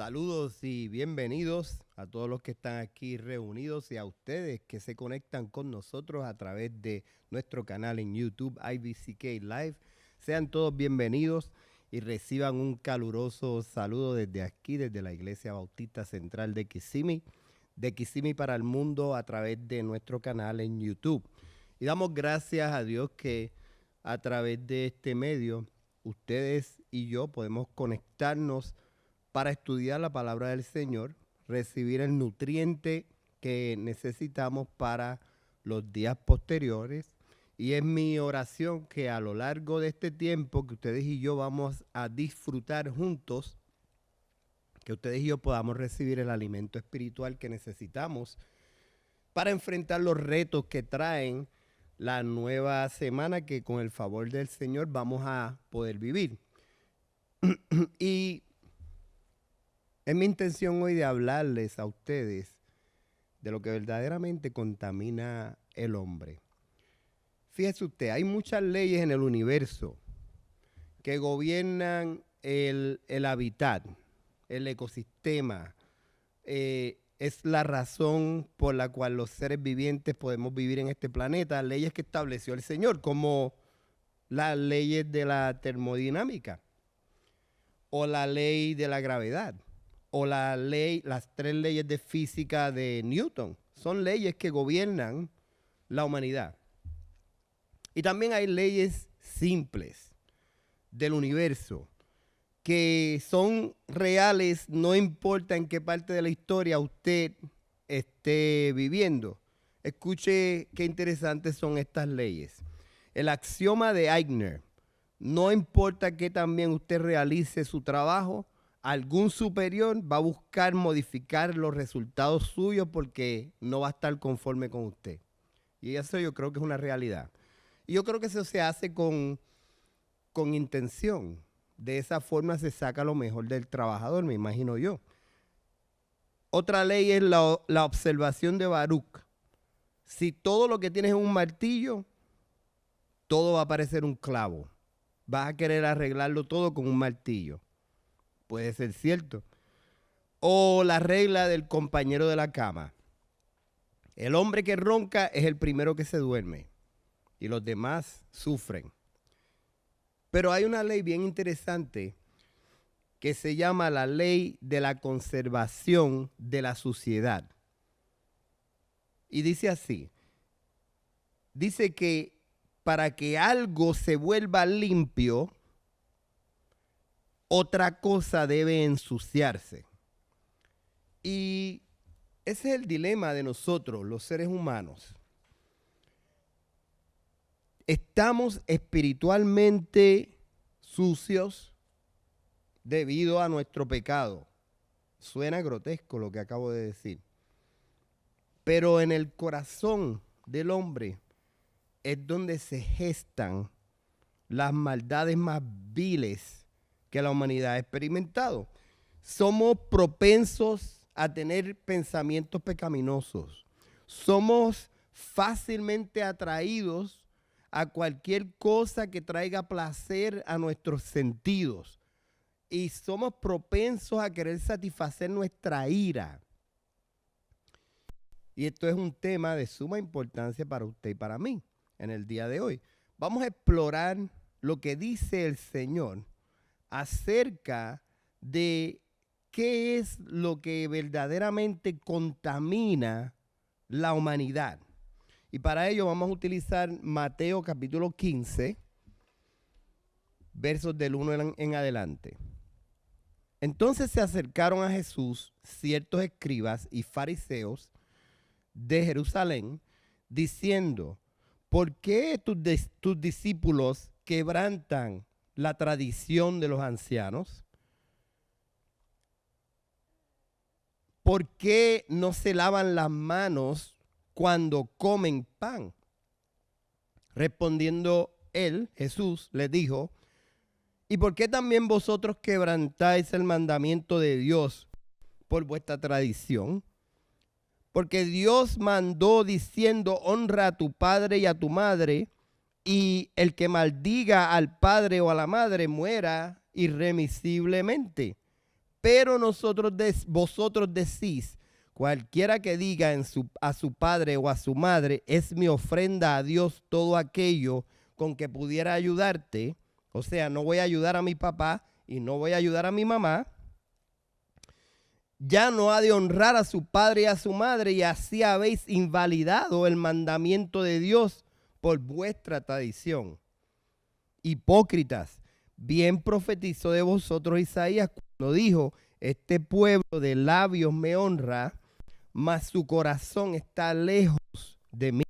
Saludos y bienvenidos a todos los que están aquí reunidos y a ustedes que se conectan con nosotros a través de nuestro canal en YouTube, IBCK Live. Sean todos bienvenidos y reciban un caluroso saludo desde aquí, desde la Iglesia Bautista Central de Kissimmee para el mundo a través de nuestro canal en YouTube. Y damos gracias a Dios que a través de este medio, ustedes y yo podemos conectarnos para estudiar la palabra del Señor, recibir el nutriente que necesitamos para los días posteriores. Y es mi oración que a lo largo de este tiempo que ustedes y yo vamos a disfrutar juntos, que ustedes y yo podamos recibir el alimento espiritual que necesitamos para enfrentar los retos que traen la nueva semana que con el favor del Señor vamos a poder vivir. Y es mi intención hoy de hablarles a ustedes de lo que verdaderamente contamina el hombre. Fíjese usted, hay muchas leyes en el universo que gobiernan el hábitat, el ecosistema. Es la razón por la cual los seres vivientes podemos vivir en este planeta. Leyes que estableció el Señor, como las leyes de la termodinámica o la ley de la gravedad. O las 3 leyes de física de Newton. Son leyes que gobiernan la humanidad. Y también hay leyes simples del universo que son reales, no importa en qué parte de la historia usted esté viviendo. Escuche qué interesantes son estas leyes. El axioma de Eichner: no importa que también usted realice su trabajo, algún superior va a buscar modificar los resultados suyos porque no va a estar conforme con usted. Y eso yo creo que es una realidad. Y yo creo que eso se hace con intención. De esa forma se saca lo mejor del trabajador, me imagino yo. Otra ley es la observación de Baruch. Si todo lo que tienes es un martillo, todo va a parecer un clavo. Vas a querer arreglarlo todo con un martillo. Puede ser cierto. O la regla del compañero de la cama. El hombre que ronca es el primero que se duerme y los demás sufren. Pero hay una ley bien interesante que se llama la ley de la conservación de la suciedad. Y dice así: dice que para que algo se vuelva limpio, otra cosa debe ensuciarse. Y ese es el dilema de nosotros, los seres humanos. Estamos espiritualmente sucios debido a nuestro pecado. Suena grotesco lo que acabo de decir. Pero en el corazón del hombre es donde se gestan las maldades más viles que la humanidad ha experimentado. Somos propensos a tener pensamientos pecaminosos. Somos fácilmente atraídos a cualquier cosa que traiga placer a nuestros sentidos. Y somos propensos a querer satisfacer nuestra ira. Y esto es un tema de suma importancia para usted y para mí en el día de hoy. Vamos a explorar lo que dice el Señor acerca de qué es lo que verdaderamente contamina la humanidad. Y para ello vamos a utilizar Mateo capítulo 15, versos del 1 en adelante. Entonces se acercaron a Jesús ciertos escribas y fariseos de Jerusalén, diciendo: ¿por qué tus discípulos quebrantan la tradición de los ancianos? ¿Por qué no se lavan las manos cuando comen pan? Respondiendo él, Jesús, les dijo: ¿y por qué también vosotros quebrantáis el mandamiento de Dios por vuestra tradición? Porque Dios mandó diciendo: honra a tu padre y a tu madre, y el que maldiga al padre o a la madre muera irremisiblemente. Pero vosotros decís, cualquiera que diga a su padre o a su madre, es mi ofrenda a Dios todo aquello con que pudiera ayudarte. O sea, no voy a ayudar a mi papá y no voy a ayudar a mi mamá. Ya no ha de honrar a su padre y a su madre, y así habéis invalidado el mandamiento de Dios por vuestra tradición. Hipócritas, bien profetizó de vosotros Isaías cuando dijo, este pueblo de labios me honra, mas su corazón está lejos de mí.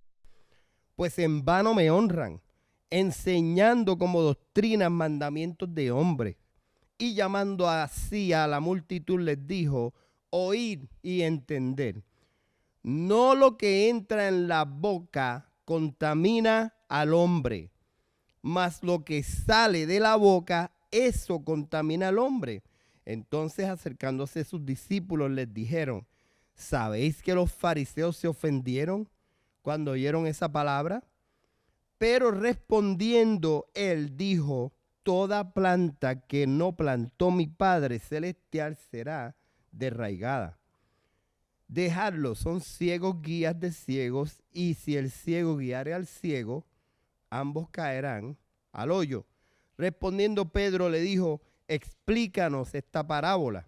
Pues en vano me honran, enseñando como doctrinas mandamientos de hombres. Y llamando así a la multitud les dijo, oíd y entender. No lo que entra en la boca contamina al hombre, mas lo que sale de la boca, eso contamina al hombre. Entonces, acercándose a sus discípulos, les dijeron, ¿sabéis que los fariseos se ofendieron cuando oyeron esa palabra? Pero respondiendo él dijo, toda planta que no plantó mi Padre Celestial será desraigada. Dejadlo, son ciegos guías de ciegos, y si el ciego guiare al ciego, ambos caerán al hoyo. Respondiendo Pedro le dijo, explícanos esta parábola.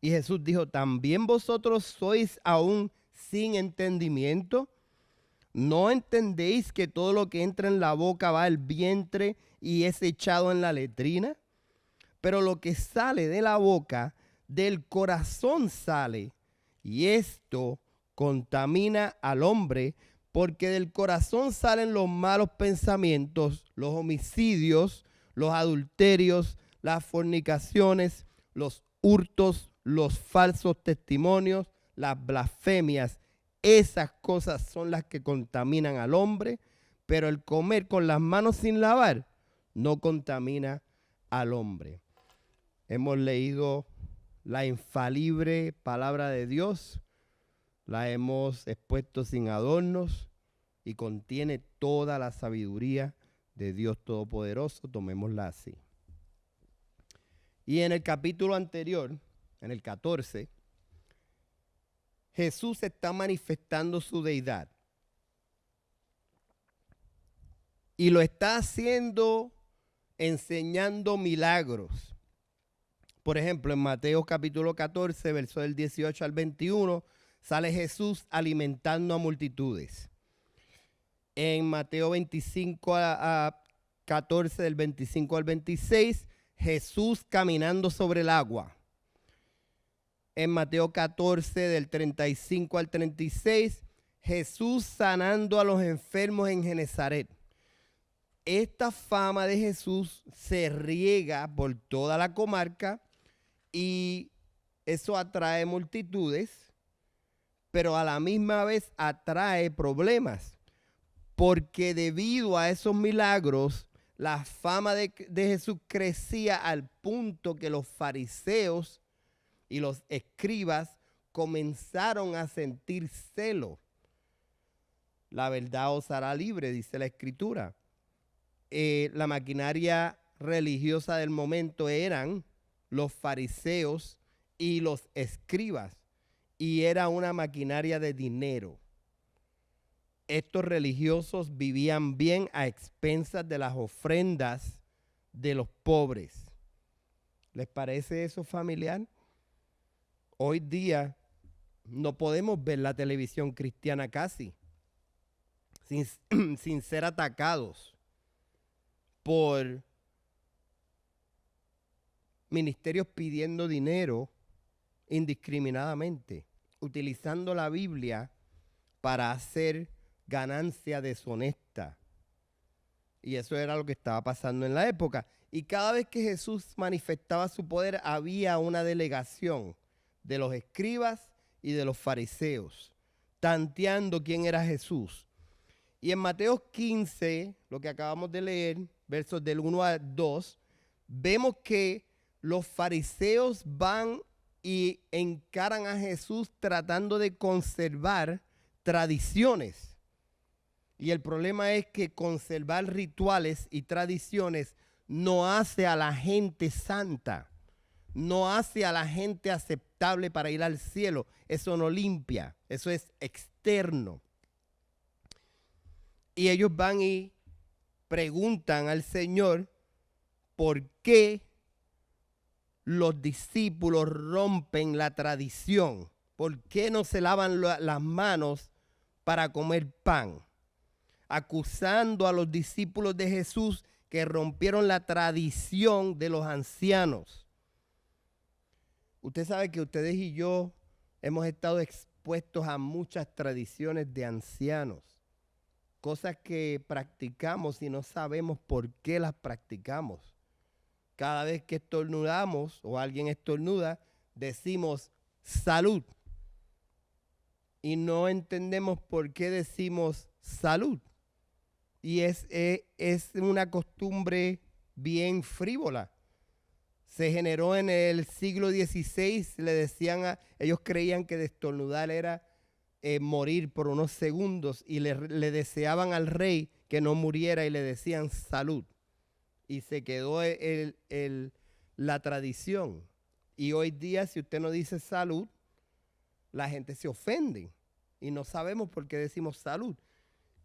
Y Jesús dijo, ¿también vosotros sois aún sin entendimiento? ¿No entendéis que todo lo que entra en la boca va al vientre y es echado en la letrina? Pero lo que sale de la boca, del corazón sale, y esto contamina al hombre, porque del corazón salen los malos pensamientos, los homicidios, los adulterios, las fornicaciones, los hurtos, los falsos testimonios, las blasfemias. Esas cosas son las que contaminan al hombre, pero el comer con las manos sin lavar no contamina al hombre. Hemos leído la infalible palabra de Dios, la hemos expuesto sin adornos y contiene toda la sabiduría de Dios Todopoderoso. Tomémosla así. Y en el capítulo anterior, en el 14, Jesús está manifestando su deidad. Y lo está haciendo enseñando milagros. Por ejemplo, en Mateo capítulo 14, verso del 18 al 21, sale Jesús alimentando a multitudes. En Mateo 25 a 14, del 25 al 26, Jesús caminando sobre el agua. En Mateo 14, del 35 al 36, Jesús sanando a los enfermos en Genezaret. Esta fama de Jesús se riega por toda la comarca y eso atrae multitudes, pero a la misma vez atrae problemas, porque debido a esos milagros, la fama de Jesús crecía al punto que los fariseos y los escribas comenzaron a sentir celo. La verdad os hará libre, dice la Escritura. La maquinaria religiosa del momento eran los fariseos y los escribas, y era una maquinaria de dinero. Estos religiosos vivían bien a expensas de las ofrendas de los pobres. ¿Les parece eso familiar? Hoy día no podemos ver la televisión cristiana casi sin ser atacados por ministerios pidiendo dinero indiscriminadamente, utilizando la Biblia para hacer ganancia deshonesta. Y eso era lo que estaba pasando en la época. Y cada vez que Jesús manifestaba su poder, había una delegación de los escribas y de los fariseos, tanteando quién era Jesús. Y en Mateo 15, lo que acabamos de leer, versos del 1 al 2, vemos que los fariseos van y encaran a Jesús tratando de conservar tradiciones. Y el problema es que conservar rituales y tradiciones no hace a la gente santa, no hace a la gente aceptable para ir al cielo. Eso no limpia, eso es externo. Y ellos van y preguntan al Señor por qué los discípulos rompen la tradición. ¿Por qué no se lavan las manos para comer pan? Acusando a los discípulos de Jesús que rompieron la tradición de los ancianos. Usted sabe que ustedes y yo hemos estado expuestos a muchas tradiciones de ancianos. Cosas que practicamos y no sabemos por qué las practicamos. Cada vez que estornudamos o alguien estornuda, decimos salud. Y no entendemos por qué decimos salud. Y es una costumbre bien frívola. Se generó en el siglo XVI, ellos creían que de estornudar era morir por unos segundos y le deseaban al rey que no muriera y le decían salud. Y se quedó la tradición. Y hoy día, si usted no dice salud, la gente se ofende y no sabemos por qué decimos salud.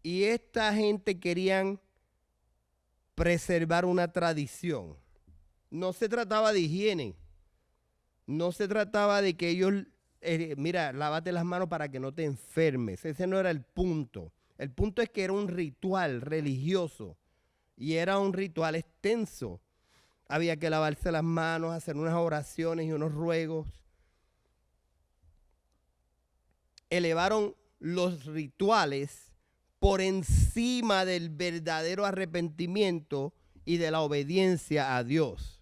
Y esta gente querían preservar una tradición. No se trataba de higiene. No se trataba de que ellos, mira, lávate las manos para que no te enfermes. Ese no era el punto. El punto es que era un ritual religioso. Y era un ritual extenso. Había que lavarse las manos, hacer unas oraciones y unos ruegos. Elevaron los rituales por encima del verdadero arrepentimiento y de la obediencia a Dios.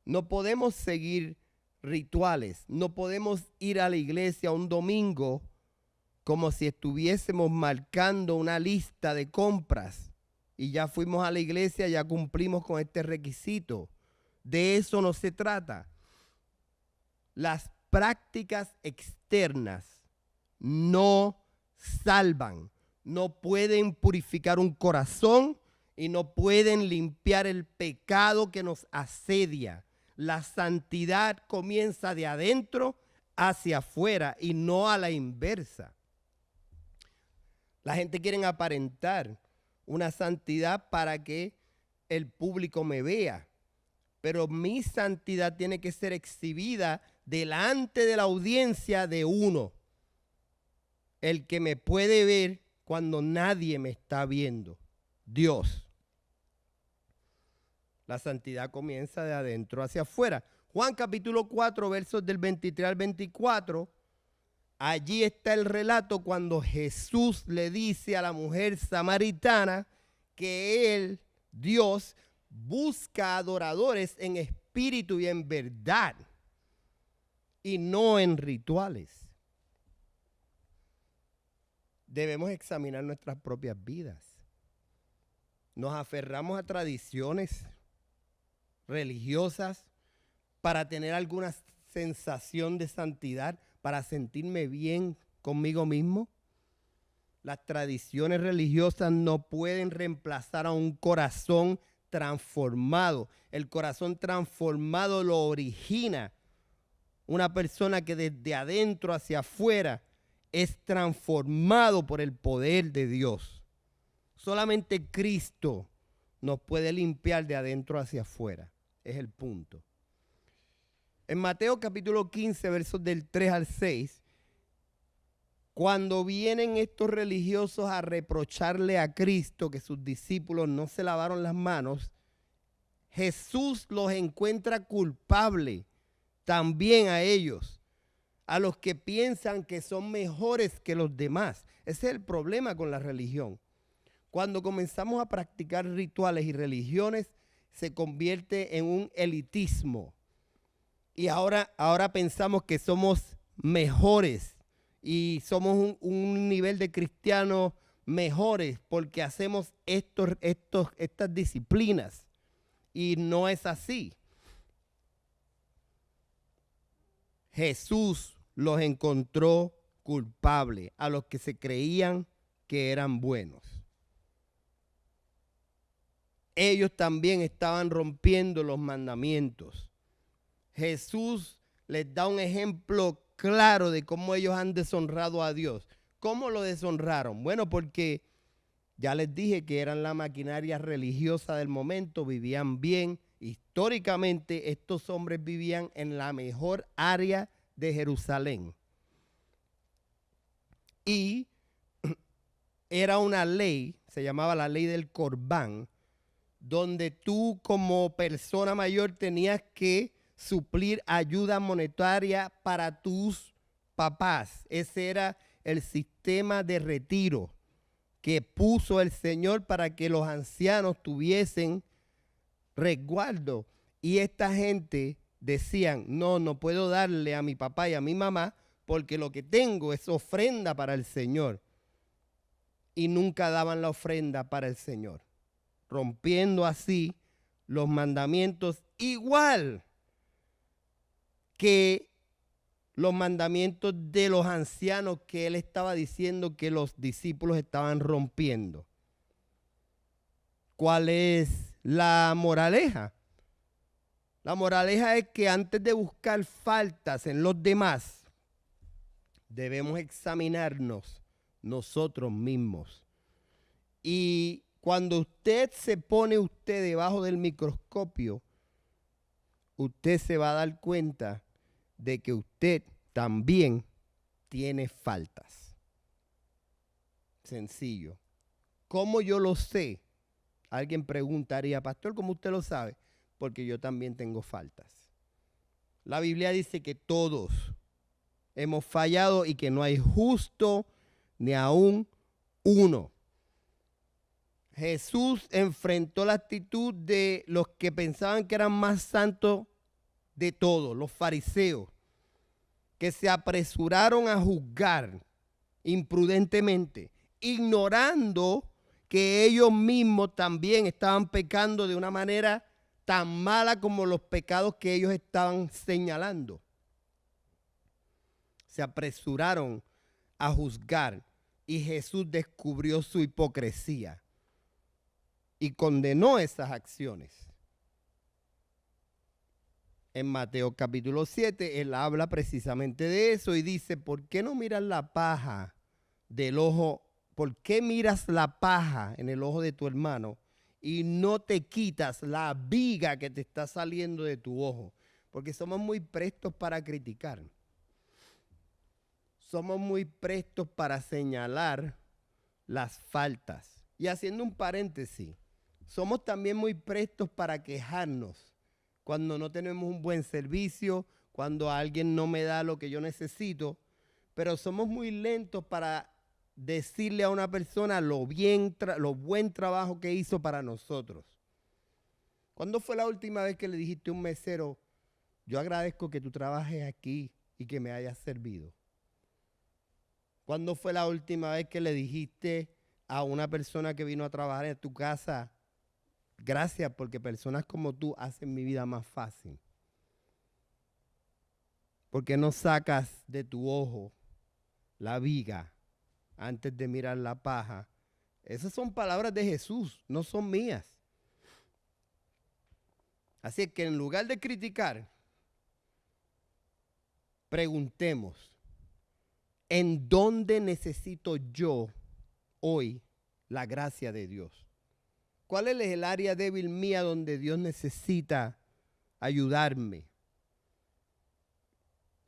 No podemos seguir rituales. No podemos ir a la iglesia un domingo como si estuviésemos marcando una lista de compras. Y ya fuimos a la iglesia, ya cumplimos con este requisito. De eso no se trata. Las prácticas externas no salvan, no pueden purificar un corazón y no pueden limpiar el pecado que nos asedia. La santidad comienza de adentro hacia afuera y no a la inversa. La gente quiere aparentar una santidad para que el público me vea. Pero mi santidad tiene que ser exhibida delante de la audiencia de uno. El que me puede ver cuando nadie me está viendo. Dios. La santidad comienza de adentro hacia afuera. Juan capítulo 4, versos del 23 al 24. Allí está el relato cuando Jesús le dice a la mujer samaritana que él, Dios, busca adoradores en espíritu y en verdad y no en rituales. Debemos examinar nuestras propias vidas. Nos aferramos a tradiciones religiosas para tener alguna sensación de santidad, para sentirme bien conmigo mismo. Las tradiciones religiosas no pueden reemplazar a un corazón transformado. El corazón transformado lo origina una persona que desde adentro hacia afuera es transformado por el poder de Dios. Solamente Cristo nos puede limpiar de adentro hacia afuera. Es el punto. En Mateo capítulo 15, versos del 3 al 6, cuando vienen estos religiosos a reprocharle a Cristo que sus discípulos no se lavaron las manos, Jesús los encuentra culpables también a ellos, a los que piensan que son mejores que los demás. Ese es el problema con la religión. Cuando comenzamos a practicar rituales y religiones, se convierte en un elitismo. Y ahora pensamos que somos mejores y somos un nivel de cristianos mejores porque hacemos estas disciplinas. Y no es así. Jesús los encontró culpables a los que se creían que eran buenos. Ellos también estaban rompiendo los mandamientos. Jesús les da un ejemplo claro de cómo ellos han deshonrado a Dios. ¿Cómo lo deshonraron? Bueno, porque ya les dije que eran la maquinaria religiosa del momento, vivían bien. Históricamente, estos hombres vivían en la mejor área de Jerusalén. Y era una ley, se llamaba la ley del Corbán, donde tú como persona mayor tenías que suplir ayuda monetaria para tus papás. Ese era el sistema de retiro que puso el Señor para que los ancianos tuviesen resguardo. Y esta gente decían, no puedo darle a mi papá y a mi mamá porque lo que tengo es ofrenda para el Señor. Y nunca daban la ofrenda para el Señor, rompiendo así los mandamientos, igual que los mandamientos de los ancianos que él estaba diciendo que los discípulos estaban rompiendo. ¿Cuál es la moraleja? La moraleja es que antes de buscar faltas en los demás, debemos examinarnos nosotros mismos. Y cuando usted se pone debajo del microscopio, usted se va a dar cuenta de que usted también tiene faltas. Sencillo. ¿Cómo yo lo sé? Alguien preguntaría, pastor, ¿cómo usted lo sabe? Porque yo también tengo faltas. La Biblia dice que todos hemos fallado y que no hay justo ni aún uno. Jesús enfrentó la actitud de los que pensaban que eran más santos de todos, los fariseos, que se apresuraron a juzgar imprudentemente, ignorando que ellos mismos también estaban pecando de una manera tan mala como los pecados que ellos estaban señalando. Se apresuraron a juzgar y Jesús descubrió su hipocresía y condenó esas acciones. En Mateo capítulo 7, él habla precisamente de eso y dice, ¿por qué no miras la paja del ojo? ¿Por qué miras la paja en el ojo de tu hermano y no te quitas la viga que te está saliendo de tu ojo? Porque somos muy prestos para criticar. Somos muy prestos para señalar las faltas. Y haciendo un paréntesis, somos también muy prestos para quejarnos cuando no tenemos un buen servicio, cuando alguien no me da lo que yo necesito, pero somos muy lentos para decirle a una persona lo buen trabajo que hizo para nosotros. ¿Cuándo fue la última vez que le dijiste a un mesero, yo agradezco que tú trabajes aquí y que me hayas servido? ¿Cuándo fue la última vez que le dijiste a una persona que vino a trabajar en tu casa, gracias porque personas como tú hacen mi vida más fácil? ¿Por qué no sacas de tu ojo la viga antes de mirar la paja? Esas son palabras de Jesús, no son mías. Así es que en lugar de criticar, preguntemos, ¿en dónde necesito yo hoy la gracia de Dios? ¿Cuál es el área débil mía donde Dios necesita ayudarme?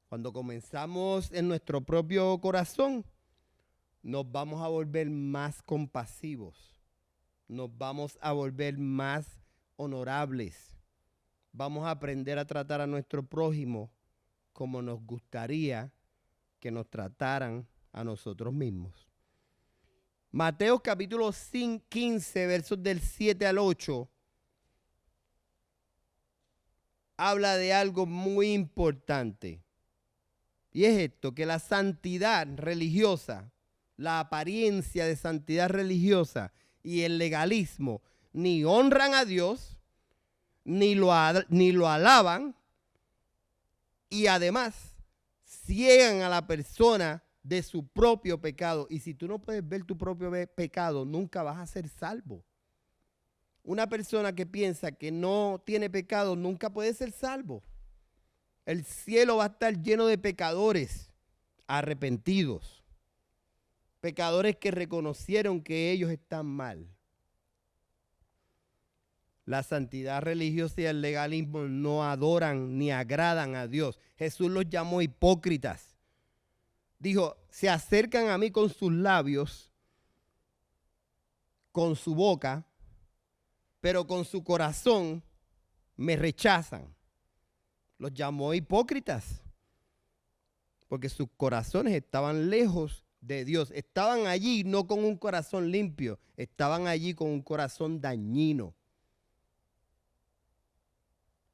Cuando comenzamos en nuestro propio corazón, nos vamos a volver más compasivos, nos vamos a volver más honorables, vamos a aprender a tratar a nuestro prójimo como nos gustaría que nos trataran a nosotros mismos. Mateo capítulo 15, versos del 7 al 8, habla de algo muy importante. Y es esto, que la santidad religiosa, la apariencia de santidad religiosa y el legalismo ni honran a Dios, ni lo alaban, y además ciegan a la persona de su propio pecado. Y si tú no puedes ver tu propio pecado, nunca vas a ser salvo. Una persona que piensa que no tiene pecado nunca puede ser salvo. El cielo va a estar lleno de pecadores arrepentidos. Pecadores que reconocieron que ellos están mal. La santidad religiosa y el legalismo no adoran ni agradan a Dios. Jesús los llamó hipócritas. Dijo, se acercan a mí con sus labios, con su boca, pero con su corazón me rechazan. Los llamó hipócritas, porque sus corazones estaban lejos de Dios. Estaban allí no con un corazón limpio, estaban allí con un corazón dañino.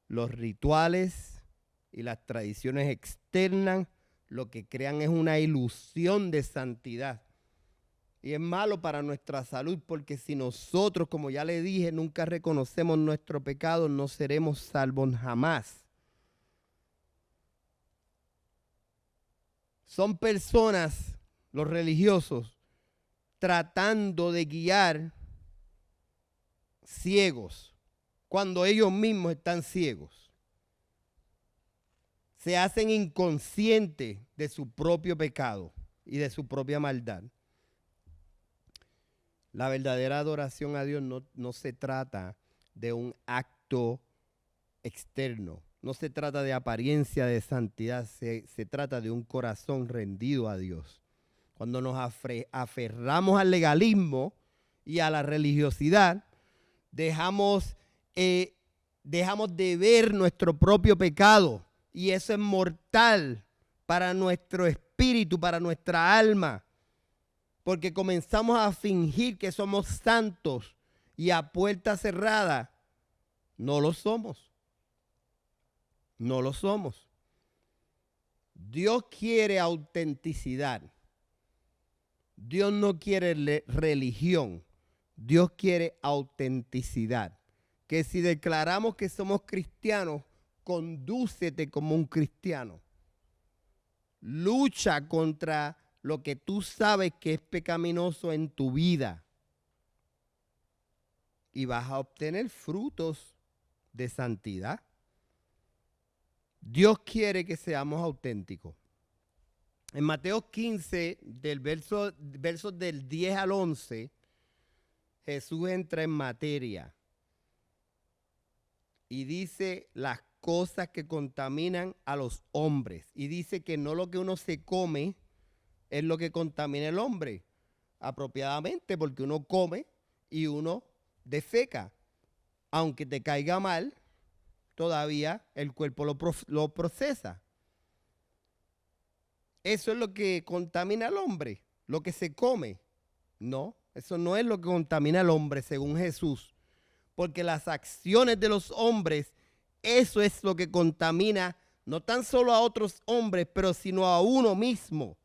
Los rituales y las tradiciones externas lo que crean es una ilusión de santidad. Y es malo para nuestra salud porque si nosotros, como ya le dije, nunca reconocemos nuestro pecado, no seremos salvos jamás. Son personas, los religiosos, tratando de guiar ciegos cuando ellos mismos están ciegos. Se hacen inconscientes de su propio pecado y de su propia maldad. La verdadera adoración a Dios no se trata de un acto externo, no se trata de apariencia de santidad, se trata de un corazón rendido a Dios. Cuando nos aferramos al legalismo y a la religiosidad, dejamos de ver nuestro propio pecado y eso es mortal para nuestro espíritu, para nuestra alma, porque comenzamos a fingir que somos santos y a puerta cerrada no lo somos. No lo somos. Dios quiere autenticidad. Dios no quiere religión. Dios quiere autenticidad. Que si declaramos que somos cristianos, condúcete como un cristiano. Lucha contra lo que tú sabes que es pecaminoso en tu vida. Y vas a obtener frutos de santidad. Dios quiere que seamos auténticos. En Mateo 15, versos del 10 al 11, Jesús entra en materia y dice las cosas que contaminan a los hombres. Y dice que no lo que uno se come es lo que contamina al hombre, apropiadamente, porque uno come y uno defeca. Aunque te caiga mal, todavía el cuerpo lo procesa. Eso es lo que contamina al hombre, lo que se come. No, eso no es lo que contamina al hombre según Jesús. Porque las acciones de los hombres, eso es lo que contamina no tan solo a otros hombres, pero sino a uno mismo.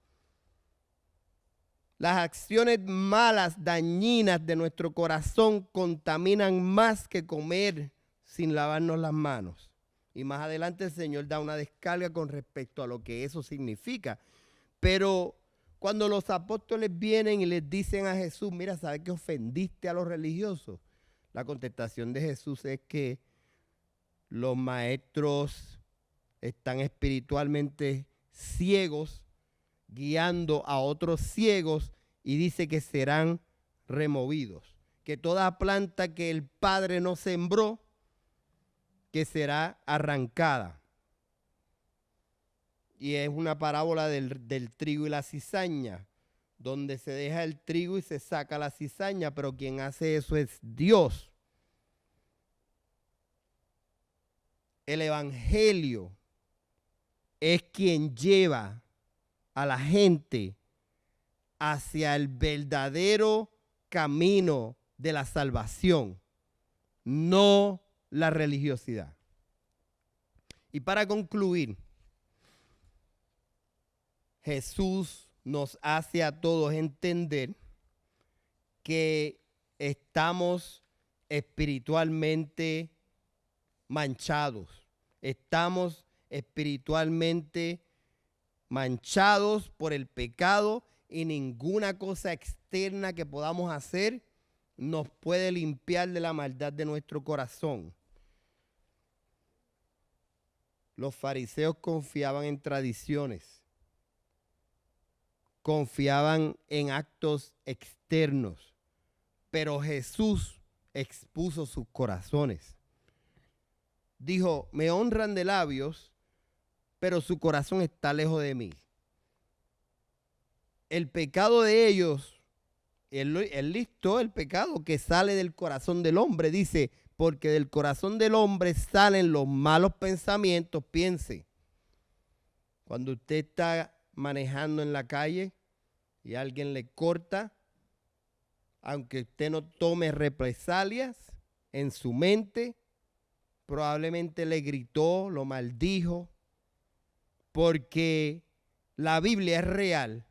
Las acciones malas, dañinas de nuestro corazón contaminan más que comer sin lavarnos las manos. Y más adelante el Señor da una descarga con respecto a lo que eso significa. Pero cuando los apóstoles vienen y les dicen a Jesús, mira, ¿sabes que ofendiste a los religiosos? La contestación de Jesús es que los maestros están espiritualmente ciegos, guiando a otros ciegos, y dice que serán removidos. Que toda planta que el Padre no sembró, que será arrancada. Y es una parábola del trigo y la cizaña, donde se deja el trigo y se saca la cizaña, pero quien hace eso es Dios. El evangelio es quien lleva a la gente hacia el verdadero camino de la salvación, no la religiosidad. Y para concluir, Jesús nos hace a todos entender que estamos espiritualmente manchados. Estamos espiritualmente manchados por el pecado y ninguna cosa externa que podamos hacer nos puede limpiar de la maldad de nuestro corazón. Los fariseos confiaban en tradiciones, confiaban en actos externos, pero Jesús expuso sus corazones. Dijo, me honran de labios, pero su corazón está lejos de mí. El pecado de ellos, él listó el pecado que sale del corazón del hombre. Dice, porque del corazón del hombre salen los malos pensamientos. Piense, cuando usted está manejando en la calle y alguien le corta, aunque usted no tome represalias, en su mente probablemente le gritó, lo maldijo, porque la Biblia es real.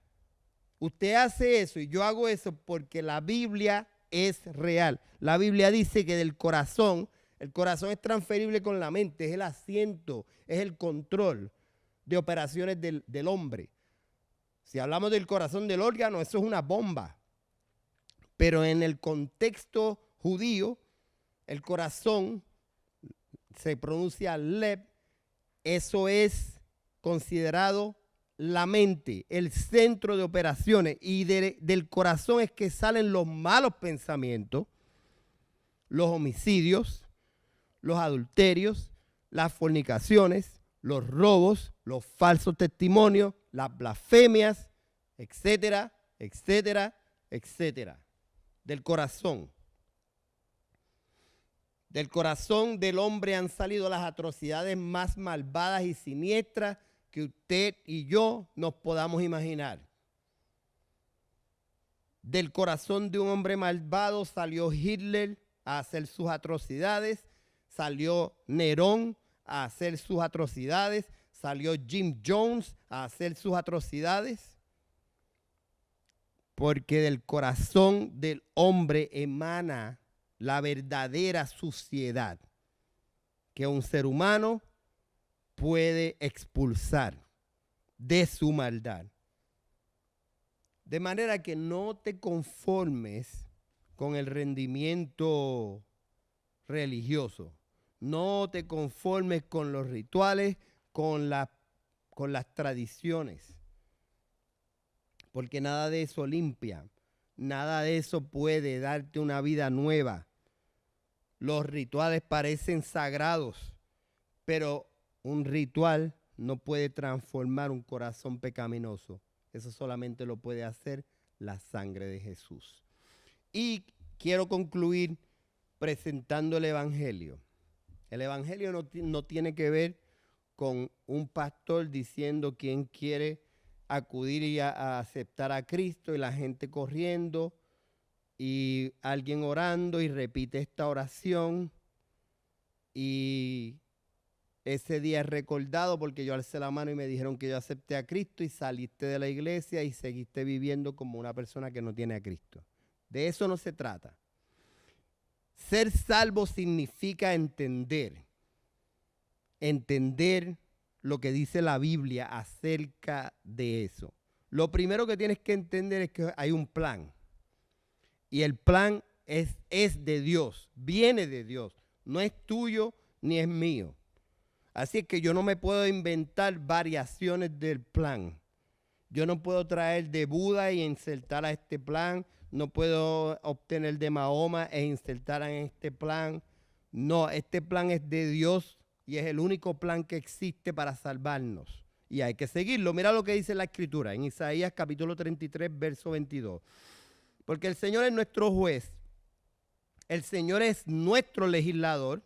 Usted hace eso y yo hago eso porque la Biblia es real. La Biblia dice que del corazón, el corazón es transferible con la mente, es el asiento, es el control de operaciones del hombre. Si hablamos del corazón del órgano, eso es una bomba. Pero en el contexto judío, el corazón se pronuncia lev, eso es considerado la mente, el centro de operaciones, y del corazón es que salen los malos pensamientos, los homicidios, los adulterios, las fornicaciones, los robos, los falsos testimonios, las blasfemias, etcétera, etcétera, etcétera. Del corazón. Del corazón del hombre han salido las atrocidades más malvadas y siniestras que usted y yo nos podamos imaginar. Del corazón de un hombre malvado salió Hitler a hacer sus atrocidades, salió Nerón a hacer sus atrocidades, salió Jim Jones a hacer sus atrocidades. Porque del corazón del hombre emana la verdadera suciedad que un ser humano puede expulsar de su maldad. De manera que no te conformes con el rendimiento religioso. No te conformes con los rituales, con las tradiciones. Porque nada de eso limpia. Nada de eso puede darte una vida nueva. Los rituales parecen sagrados, pero un ritual no puede transformar un corazón pecaminoso. Eso solamente lo puede hacer la sangre de Jesús. Y quiero concluir presentando el Evangelio. El Evangelio no tiene que ver con un pastor diciendo quién quiere acudir y a aceptar a Cristo y la gente corriendo y alguien orando y repite esta oración y ese día es recordado porque yo alcé la mano y me dijeron que yo acepté a Cristo y saliste de la iglesia y seguiste viviendo como una persona que no tiene a Cristo. De eso no se trata. Ser salvo significa entender lo que dice la Biblia acerca de eso. Lo primero que tienes que entender es que hay un plan. Y el plan es de Dios, viene de Dios. No es tuyo ni es mío. Así es que yo no me puedo inventar variaciones del plan. Yo no puedo traer de Buda y insertar a este plan. No puedo obtener de Mahoma e insertar en este plan. No, este plan es de Dios y es el único plan que existe para salvarnos. Y hay que seguirlo. Mira lo que dice la Escritura en Isaías capítulo 33, verso 22. Porque el Señor es nuestro juez. El Señor es nuestro legislador.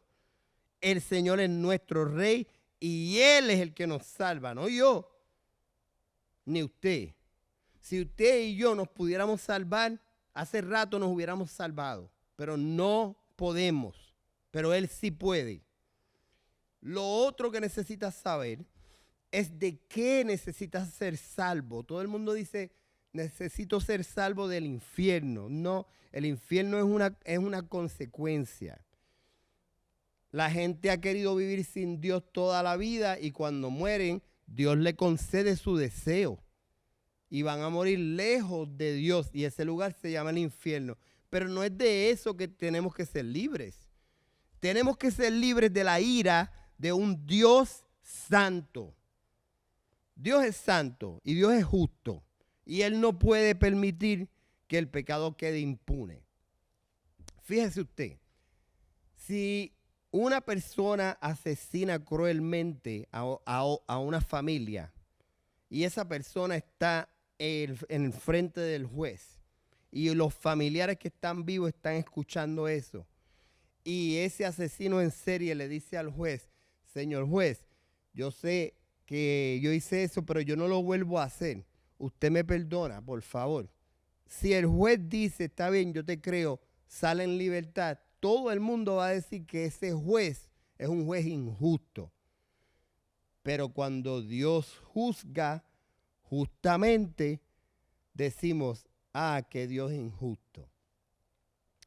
El Señor es nuestro rey y Él es el que nos salva, no yo, ni usted. Si usted y yo nos pudiéramos salvar, hace rato nos hubiéramos salvado, pero no podemos, pero Él sí puede. Lo otro que necesitas saber es de qué necesitas ser salvo. Todo el mundo dice, necesito ser salvo del infierno. No, el infierno es una consecuencia. La gente ha querido vivir sin Dios toda la vida y cuando mueren, Dios le concede su deseo. Y van a morir lejos de Dios y ese lugar se llama el infierno. Pero no es de eso que tenemos que ser libres. Tenemos que ser libres de la ira de un Dios santo. Dios es santo y Dios es justo. Y Él no puede permitir que el pecado quede impune. Fíjese usted, si una persona asesina cruelmente a una familia y esa persona está en el frente del juez y los familiares que están vivos están escuchando eso, y ese asesino en serie le dice al juez: señor juez, yo sé que yo hice eso, pero yo no lo vuelvo a hacer. Usted me perdona, por favor. Si el juez dice, está bien, yo te creo, sale en libertad, todo el mundo va a decir que ese juez es un juez injusto. Pero cuando Dios juzga justamente, decimos, que Dios es injusto.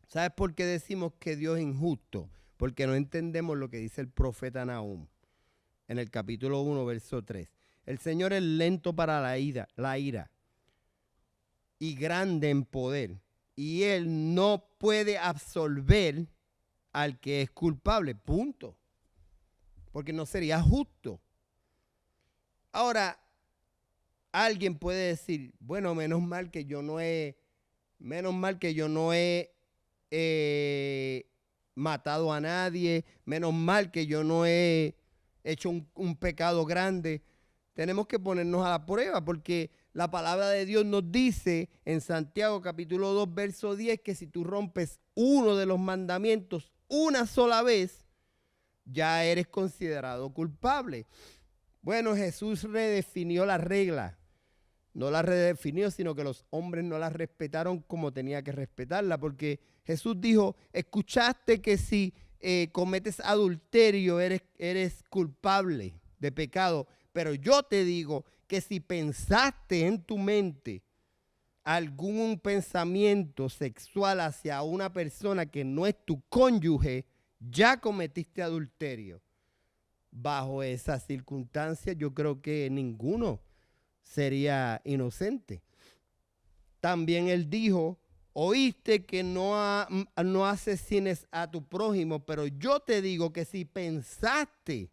¿Sabes por qué decimos que Dios es injusto? Porque no entendemos lo que dice el profeta Nahum en el capítulo 1, verso 3. El Señor es lento para la ira y grande en poder, y Él no puede absolver al que es culpable, punto. Porque no sería justo. Ahora, alguien puede decir, bueno, menos mal que yo no he matado a nadie, menos mal que yo no he hecho un pecado grande. Tenemos que ponernos a la prueba, porque la palabra de Dios nos dice en Santiago capítulo 2, verso 10, que si tú rompes uno de los mandamientos una sola vez, ya eres considerado culpable. Bueno, Jesús redefinió la regla. No la redefinió, sino que los hombres no la respetaron como tenía que respetarla, porque Jesús dijo, escuchaste que si cometes adulterio eres culpable de pecado, pero yo te digo que si pensaste en tu mente algún pensamiento sexual hacia una persona que no es tu cónyuge, ya cometiste adulterio. Bajo esas circunstancias yo creo que ninguno sería inocente. También Él dijo, oíste que no asesines a tu prójimo, pero yo te digo que si pensaste,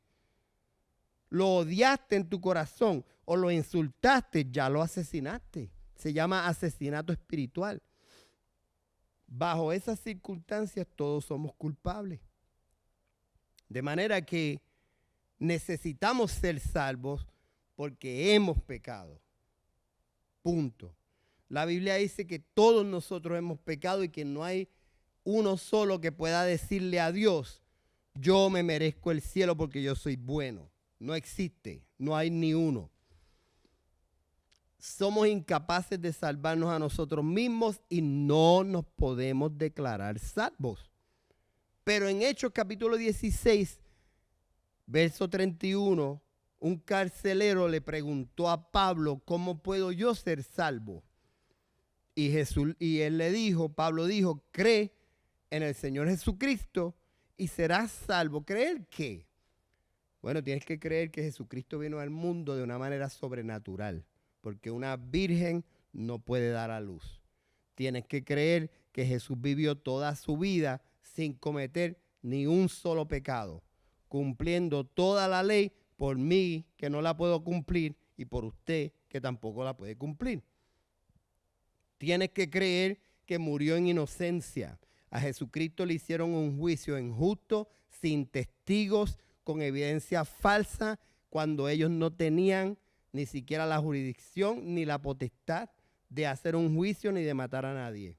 lo odiaste en tu corazón o lo insultaste, ya lo asesinaste. Se llama asesinato espiritual. Bajo esas circunstancias todos somos culpables. De manera que necesitamos ser salvos porque hemos pecado. Punto. La Biblia dice que todos nosotros hemos pecado y que no hay uno solo que pueda decirle a Dios, yo me merezco el cielo porque yo soy bueno. No existe, no hay ni uno. Somos incapaces de salvarnos a nosotros mismos y no nos podemos declarar salvos. Pero en Hechos capítulo 16, verso 31, un carcelero le preguntó a Pablo, ¿cómo puedo yo ser salvo? Y él le dijo, Pablo dijo, cree en el Señor Jesucristo y serás salvo. ¿Creer qué? Bueno, tienes que creer que Jesucristo vino al mundo de una manera sobrenatural, porque una virgen no puede dar a luz. Tienes que creer que Jesús vivió toda su vida sin cometer ni un solo pecado, cumpliendo toda la ley por mí, que no la puedo cumplir, y por usted, que tampoco la puede cumplir. Tienes que creer que murió en inocencia. A Jesucristo le hicieron un juicio injusto, sin testigos, con evidencia falsa, cuando ellos no tenían ni siquiera la jurisdicción ni la potestad de hacer un juicio ni de matar a nadie.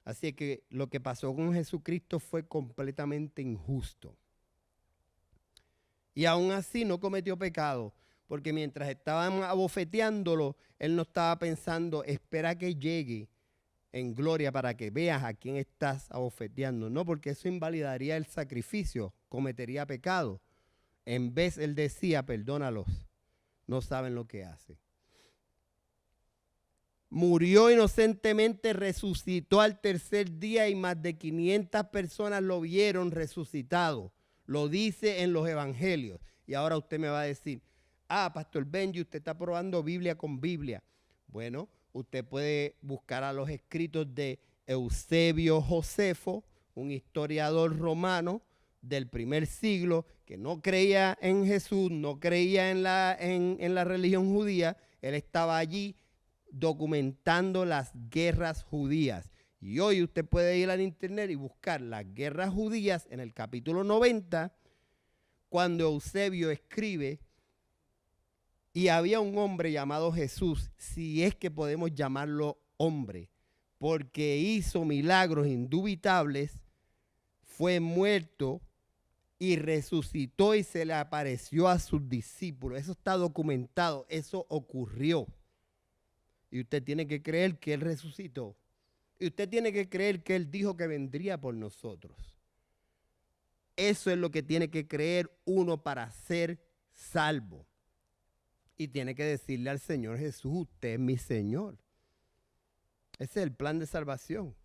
Así que lo que pasó con Jesucristo fue completamente injusto. Y aún así no cometió pecado, porque mientras estaban abofeteándolo, él no estaba pensando, espera que llegue en gloria para que veas a quién estás abofeteando. No, porque eso invalidaría el sacrificio, cometería pecado. En vez, él decía, perdónalos, no saben lo que hacen. Murió inocentemente, resucitó al tercer día y más de 500 personas lo vieron resucitado. Lo dice en los evangelios. Y ahora usted me va a decir, Pastor Benji, usted está probando Biblia con Biblia. Bueno, usted puede buscar a los escritos de Eusebio Josefo, un historiador romano del primer siglo, que que no creía en Jesús, no creía en la religión judía, él estaba allí documentando las guerras judías. Y hoy usted puede ir al internet y buscar las guerras judías en el capítulo 90, cuando Eusebio escribe, y había un hombre llamado Jesús, si es que podemos llamarlo hombre, porque hizo milagros indubitables, fue muerto y resucitó y se le apareció a sus discípulos. Eso está documentado, eso ocurrió. Y usted tiene que creer que Él resucitó. Y usted tiene que creer que Él dijo que vendría por nosotros. Eso es lo que tiene que creer uno para ser salvo. Y tiene que decirle al Señor Jesús, usted es mi Señor. Ese es el plan de salvación.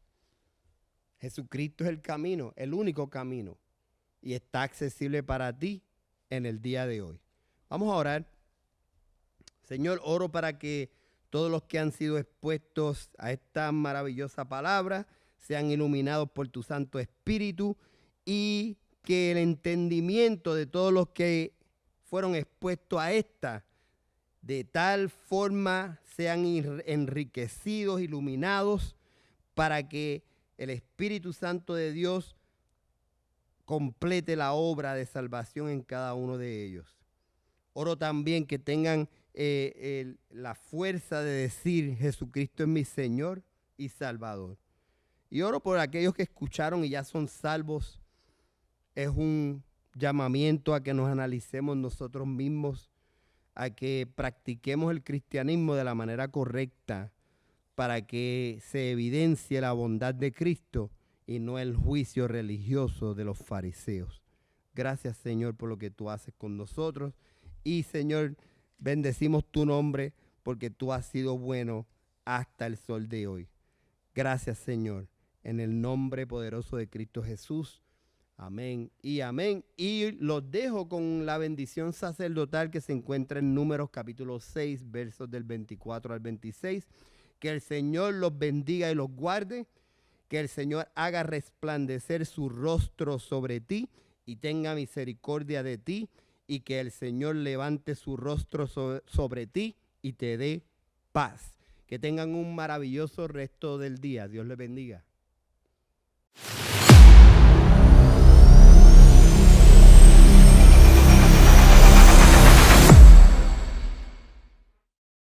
Jesucristo es el camino, el único camino. Y está accesible para ti en el día de hoy. Vamos a orar. Señor, oro para que todos los que han sido expuestos a esta maravillosa palabra sean iluminados por tu Santo Espíritu y que el entendimiento de todos los que fueron expuestos a esta, de tal forma sean enriquecidos, iluminados, para que el Espíritu Santo de Dios complete la obra de salvación en cada uno de ellos. Oro también que tengan la fuerza de decir Jesucristo es mi Señor y Salvador. Y oro por aquellos que escucharon y ya son salvos. Es un llamamiento a que nos analicemos nosotros mismos, a que practiquemos el cristianismo de la manera correcta para que se evidencie la bondad de Cristo y no el juicio religioso de los fariseos. Gracias, Señor, por lo que tú haces con nosotros. Y, Señor, bendecimos tu nombre porque tú has sido bueno hasta el sol de hoy. Gracias, Señor, en el nombre poderoso de Cristo Jesús. Amén y amén. Y los dejo con la bendición sacerdotal que se encuentra en Números capítulo 6, versos del 24 al 26. Que el Señor los bendiga y los guarde. Que el Señor haga resplandecer su rostro sobre ti y tenga misericordia de ti. Y que el Señor levante su rostro sobre ti y te dé paz. Que tengan un maravilloso resto del día. Dios les bendiga.